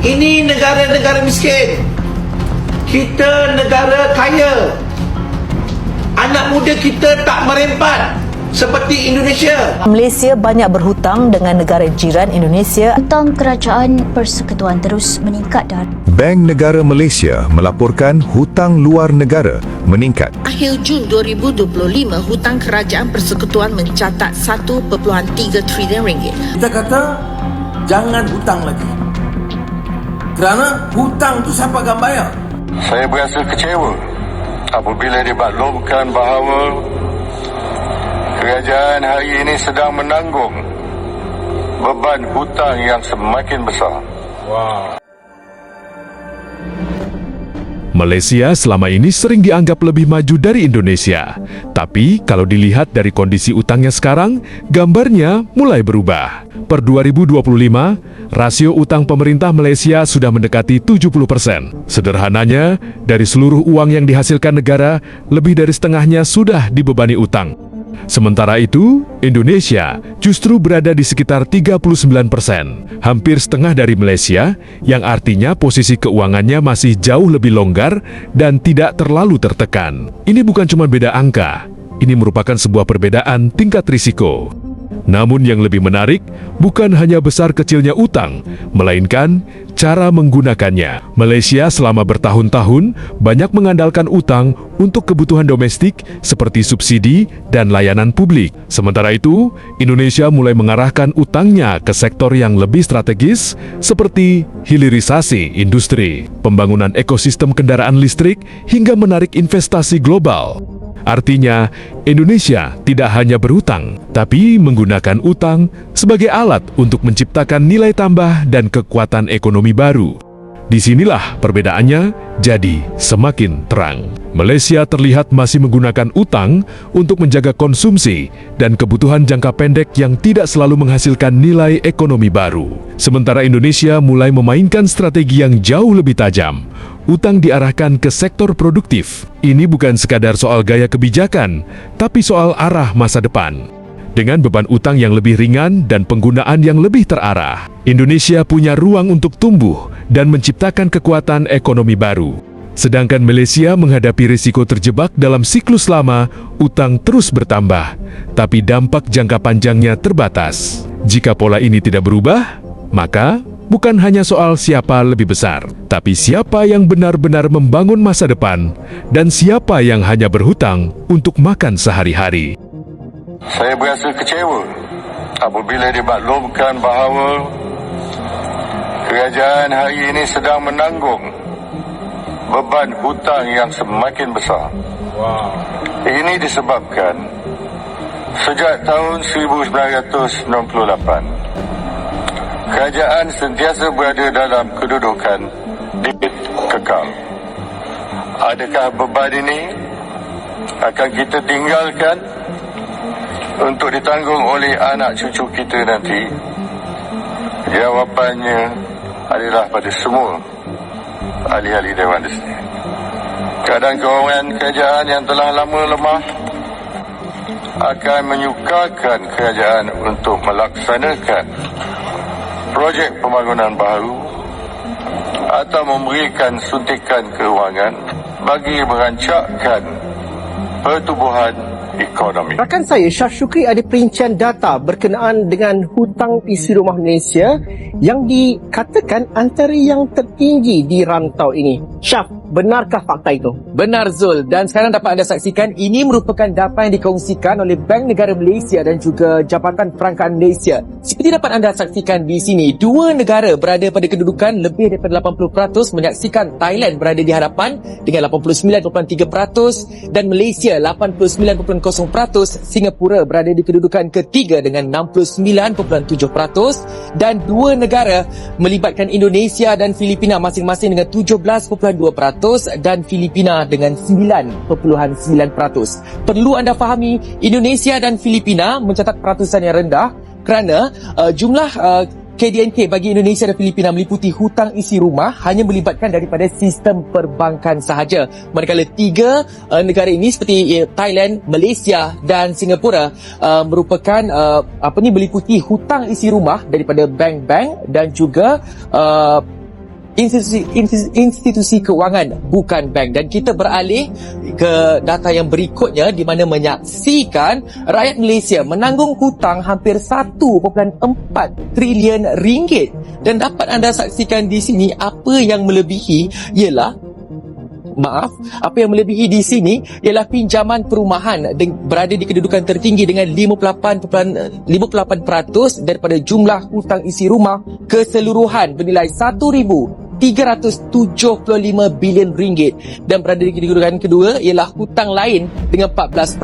Ini negara-negara miskin. Kita negara kaya. Anak muda kita tak merempat seperti Indonesia. Malaysia banyak berhutang dengan negara jiran Indonesia. Hutang kerajaan persekutuan terus meningkat dan Bank Negara Malaysia melaporkan hutang luar negara meningkat. Akhir Jun 2025, hutang kerajaan persekutuan mencatat 1.3 trilion ringgit. Kita kata jangan hutang lagi. Kerana hutang tu siapa akan bayar? Saya berasa kecewa apabila dimaklumkan bahawa kerajaan hari ini sedang menanggung beban hutang yang semakin besar. Malaysia selama ini sering dianggap lebih maju dari Indonesia. Tapi kalau dilihat dari kondisi utangnya sekarang, gambarnya mulai berubah. Per 2025, rasio utang pemerintah Malaysia sudah mendekati 70%. Sederhananya, dari seluruh uang yang dihasilkan negara, lebih dari setengahnya sudah dibebani utang. Sementara itu, Indonesia justru berada di sekitar 39%, hampir setengah dari Malaysia, yang artinya posisi keuangannya masih jauh lebih longgar dan tidak terlalu tertekan. Ini bukan cuma beda angka, ini merupakan sebuah perbedaan tingkat risiko. Namun yang lebih menarik, bukan hanya besar kecilnya utang, melainkan cara menggunakannya. Malaysia selama bertahun-tahun banyak mengandalkan utang untuk kebutuhan domestik seperti subsidi dan layanan publik. Sementara itu, Indonesia mulai mengarahkan utangnya ke sektor yang lebih strategis seperti hilirisasi industri, pembangunan ekosistem kendaraan listrik, hingga menarik investasi global. Artinya, Indonesia tidak hanya berhutang, tapi menggunakan utang sebagai alat untuk menciptakan nilai tambah dan kekuatan ekonomi baru. Disinilah perbedaannya jadi semakin terang. Malaysia terlihat masih menggunakan utang untuk menjaga konsumsi dan kebutuhan jangka pendek yang tidak selalu menghasilkan nilai ekonomi baru. Sementara Indonesia mulai memainkan strategi yang jauh lebih tajam. Utang diarahkan ke sektor produktif. Ini bukan sekadar soal gaya kebijakan, tapi soal arah masa depan. Dengan beban utang yang lebih ringan dan penggunaan yang lebih terarah, Indonesia punya ruang untuk tumbuh dan menciptakan kekuatan ekonomi baru. Sedangkan Malaysia menghadapi risiko terjebak dalam siklus lama, utang terus bertambah, tapi dampak jangka panjangnya terbatas. Jika pola ini tidak berubah, maka bukan hanya soal siapa lebih besar, tapi siapa yang benar-benar membangun masa depan dan siapa yang hanya berhutang untuk makan sehari-hari. Saya berasa kecewa apabila dimaklumkan bahawa kerajaan hari ini sedang menanggung beban hutang yang semakin besar. Ini disebabkan sejak tahun 1998, kerajaan sentiasa berada dalam kedudukan debit kekal. Adakah beban ini akan kita tinggalkan untuk ditanggung oleh anak cucu kita nanti? Jawapannya adalah pada semua ahli-ahli Dewan Desi. Keadaan kewangan kerajaan yang telah lama lemah akan menyukarkan kerajaan untuk melaksanakan projek pembangunan baru atau memberikan suntikan keuangan bagi merancakkan pertumbuhan ekonomi. Rakan saya, Syaf Syukri, ada perincian data berkenaan dengan hutang isi rumah Malaysia yang dikatakan antara yang tertinggi di rantau ini. Syaf, benarkah fakta itu? Benar, Zul. Dan sekarang dapat anda saksikan, ini merupakan data yang dikongsikan oleh Bank Negara Malaysia dan juga Jabatan Perangkaan Malaysia. Seperti dapat anda saksikan di sini, dua negara berada pada kedudukan lebih daripada 80%, menyaksikan Thailand berada di hadapan dengan 89.3% dan Malaysia 89.0%, Singapura berada di kedudukan ketiga dengan 69.7% dan dua negara melibatkan Indonesia dan Filipina masing-masing dengan 17.2% dan Filipina dengan 9.9%. Perlu anda fahami, Indonesia dan Filipina mencatat peratusan yang rendah kerana jumlah KDNK bagi Indonesia dan Filipina meliputi hutang isi rumah hanya melibatkan daripada sistem perbankan sahaja. Manakala tiga negara ini seperti Thailand, Malaysia dan Singapura merupakan meliputi hutang isi rumah daripada bank-bank dan juga institusi kewangan, bukan bank. Dan kita beralih ke data yang berikutnya di mana menyaksikan rakyat Malaysia menanggung hutang hampir 1.4 trilion ringgit. Dan dapat anda saksikan di sini apa yang melebihi ialah apa yang melebihi di sini ialah pinjaman perumahan berada di kedudukan tertinggi dengan 58% daripada jumlah hutang isi rumah keseluruhan bernilai 1,375 bilion ringgit, dan berada di kedudukan kedua ialah hutang lain dengan 14%,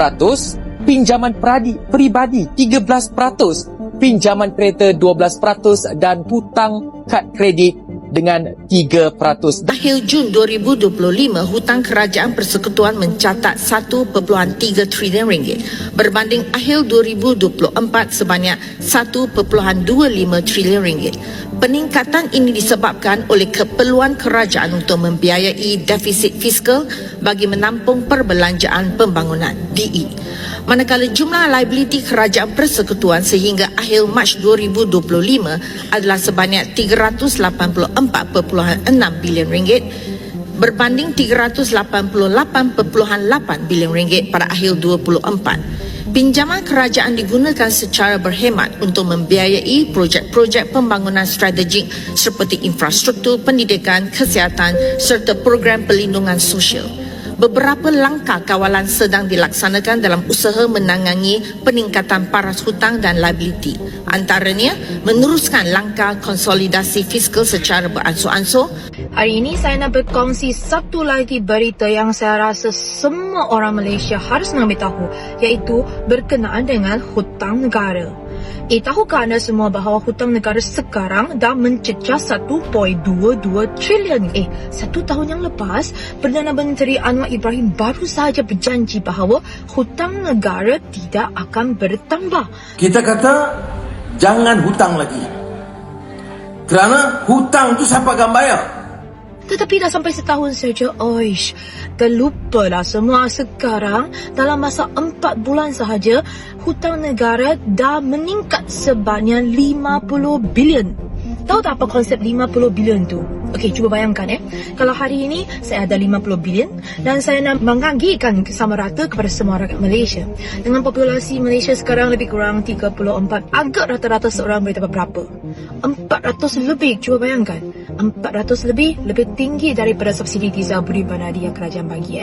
pinjaman peribadi 13%, pinjaman kereta 12% dan hutang kad kredit dengan 3%. Akhir Jun 2025, hutang kerajaan persekutuan mencatat 1.3 trilion ringgit berbanding akhir 2024 sebanyak 1.25 trilion ringgit. Peningkatan ini disebabkan oleh keperluan kerajaan untuk membiayai defisit fiskal bagi menampung perbelanjaan pembangunan (DE). Manakala jumlah liability kerajaan persekutuan sehingga akhir Mac 2025 adalah sebanyak 384.6 bilion ringgit berbanding 388.8 bilion ringgit pada akhir 2024. Pinjaman kerajaan digunakan secara berhemat untuk membiayai projek-projek pembangunan strategik seperti infrastruktur, pendidikan, kesihatan serta program perlindungan sosial. Beberapa langkah kawalan sedang dilaksanakan dalam usaha menangani peningkatan paras hutang dan liability. Antaranya, meneruskan langkah konsolidasi fiskal secara beransur-ansur. Hari ini saya nak berkongsi satu lagi berita yang saya rasa semua orang Malaysia harus mengambil tahu, iaitu berkenaan dengan hutang negara. Tahukah anda semua bahawa hutang negara sekarang dah mencecah 1.22 trilion? 1 tahun yang lepas, Perdana Menteri Anwar Ibrahim baru sahaja berjanji bahawa hutang negara tidak akan bertambah. Kita kata jangan hutang lagi, kerana hutang tu siapa akan bayar? Tetapi dah sampai setahun saja, terlupalah semua. Sekarang dalam masa 4 bulan sahaja, hutang negara dah meningkat sebanyak 50 bilion. Tahu tak apa konsep 50 bilion tu? Okey, cuba bayangkan kalau hari ini saya ada 50 bilion dan saya nak mengagikan sama rata kepada semua rakyat Malaysia. Dengan populasi Malaysia sekarang lebih kurang 34, agak rata-rata seorang boleh dapat berapa? 400 lebih, cuba bayangkan. 400 lebih tinggi daripada subsidi Tiza Budi Banadi yang kerajaan bagi.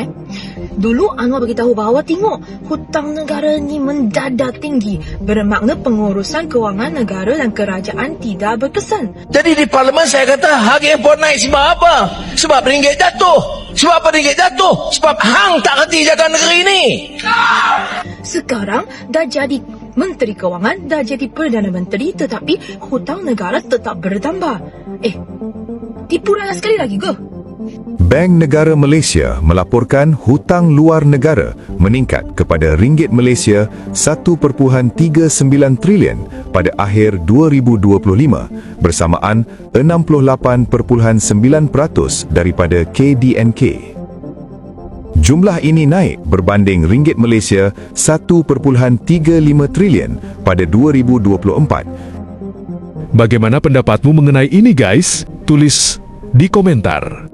Dulu Anwar beritahu bahawa tengok, hutang negara ni mendadak tinggi, bermakna pengurusan kewangan negara dan kerajaan tidak berkesan. Jadi di parlimen saya kata harga import naik sebab apa? Sebab ringgit jatuh. Sebab apa ringgit jatuh? Sebab hang tak kerti jaga negeri ni. Sekarang dah jadi Menteri Kewangan, dah jadi Perdana Menteri, tetapi hutang negara tetap bertambah. Tipu raya sekali lagi ke? Bank Negara Malaysia melaporkan hutang luar negara meningkat kepada ringgit Malaysia 1.39 trilion pada akhir 2025 bersamaan 68.9% daripada KDNK. Jumlah ini naik berbanding ringgit Malaysia 1.35 trilion pada 2024. Bagaimana pendapatmu mengenai ini guys? Tulis di komentar.